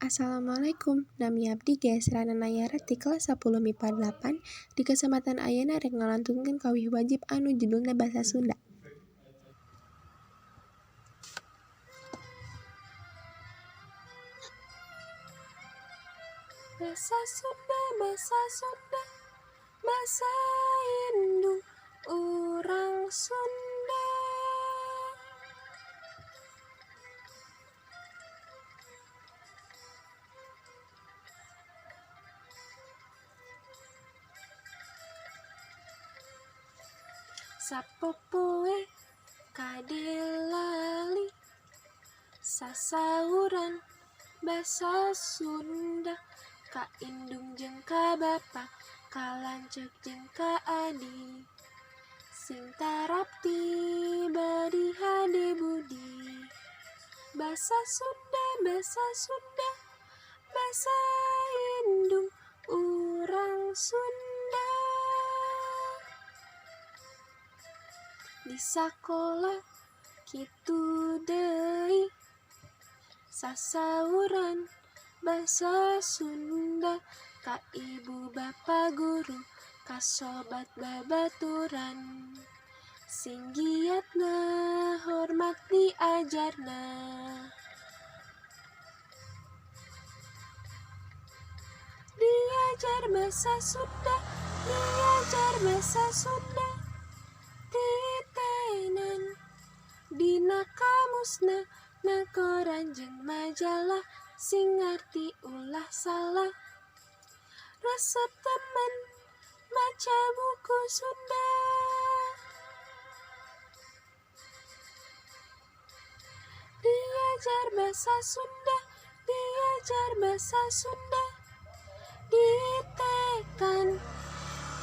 Assalamualaikum, nami abdi Gesrana Nayara ti kelas 10 MIPA 8 di kesempatan ayeuna rek ngalantunkeun kawih wajib anu judulna Basa Sunda. Basa Sunda, basa Sunda, basa indung urang Sunda. Sapopoe kadelali sasauran basa Sunda, ka indung jeung ka bapa, ka lanceuk jeung ka adi, sing tarapti bari hade budi. Basa Sunda, basa Sunda, basa indung urang Sunda. Di sakola kitu deui sasauran basa Sunda, ka ibu bapa guru, ka sobat babaturan, sing giatna hormat diajarna. Diajar basa Sunda, diajar basa Sunda, titenan dina kamusna, na koran jeung majalah, sing ngarti ulah salah. Resep temen maca buku Sunda. Diajar basa Sunda, diajar basa Sunda, ditekan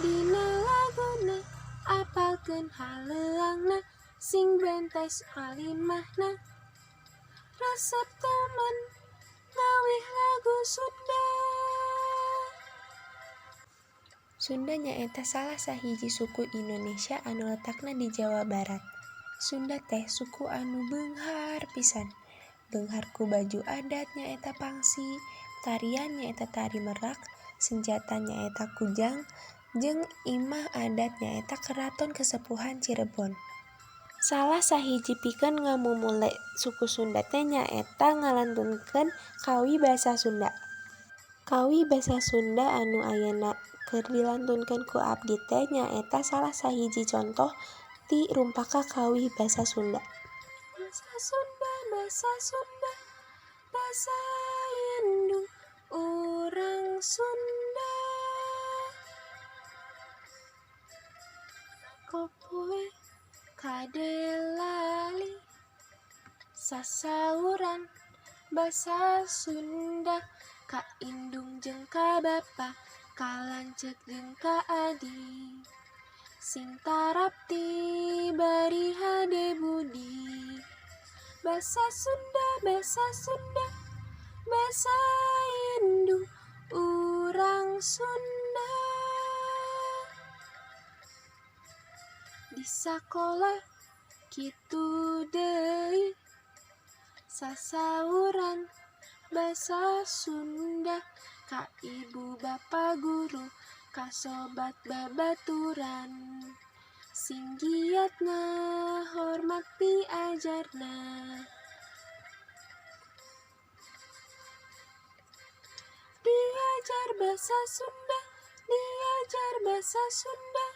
dina laguna, apalkeun haleuangna, sing bentes kalimahna. Resep temen ngawih lagu Sunda. Sunda nyaeta salah sahiji suku Indonesia anu letakna di Jawa Barat. Sunda teh suku anu beunghar pisan. Beunghar ku baju adat nyaeta pangsi, tarian nyaeta tari merak, senjata nyaeta kujang, jeung imah adat nyaeta Keraton Kasepuhan Cirebon. Salah sahiji pikeun ngamumule suku Sunda teh nyaeta ngalantunkeun kawi basa Sunda. Kawi basa Sunda anu ayeuna keur dilantunkeun ku abdi teh nyaeta salah sahiji contoh ti rumpaka kawi basa Sunda. Basa Sunda, basa Sunda, basa indung urang Sunda. Kopoe kadelali sasauran basa Sunda, ka indung jeung ka bapa, ka lanceuk jeung ka adi, sing tarapti bari hade budi. Basa Sunda, basa Sunda, basa indung urang Sunda. Di sakola kitu deui sasauran basa Sunda, ka ibu bapa guru, ka sobat babaturan, sing giatna hormat diajarna. Diajar basa Sunda, diajar basa Sunda,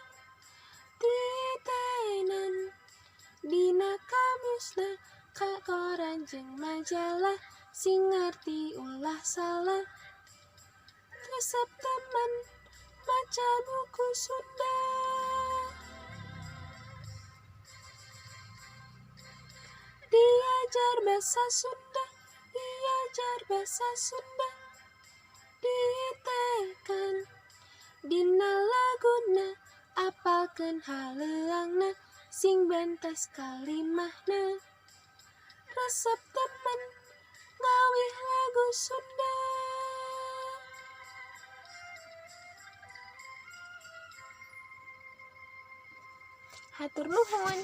titenan dina kamusna, ka koran jeung majalah, sing ngarti ulah salah. Resep temen maca buku Sunda. Diajar basa Sunda, diajar basa Sunda, ditekan dina laguna, apalkeun haleuangna, sing bentes kalimahna. Resep temen ngawih lagu Sunda. Hatur nuhun.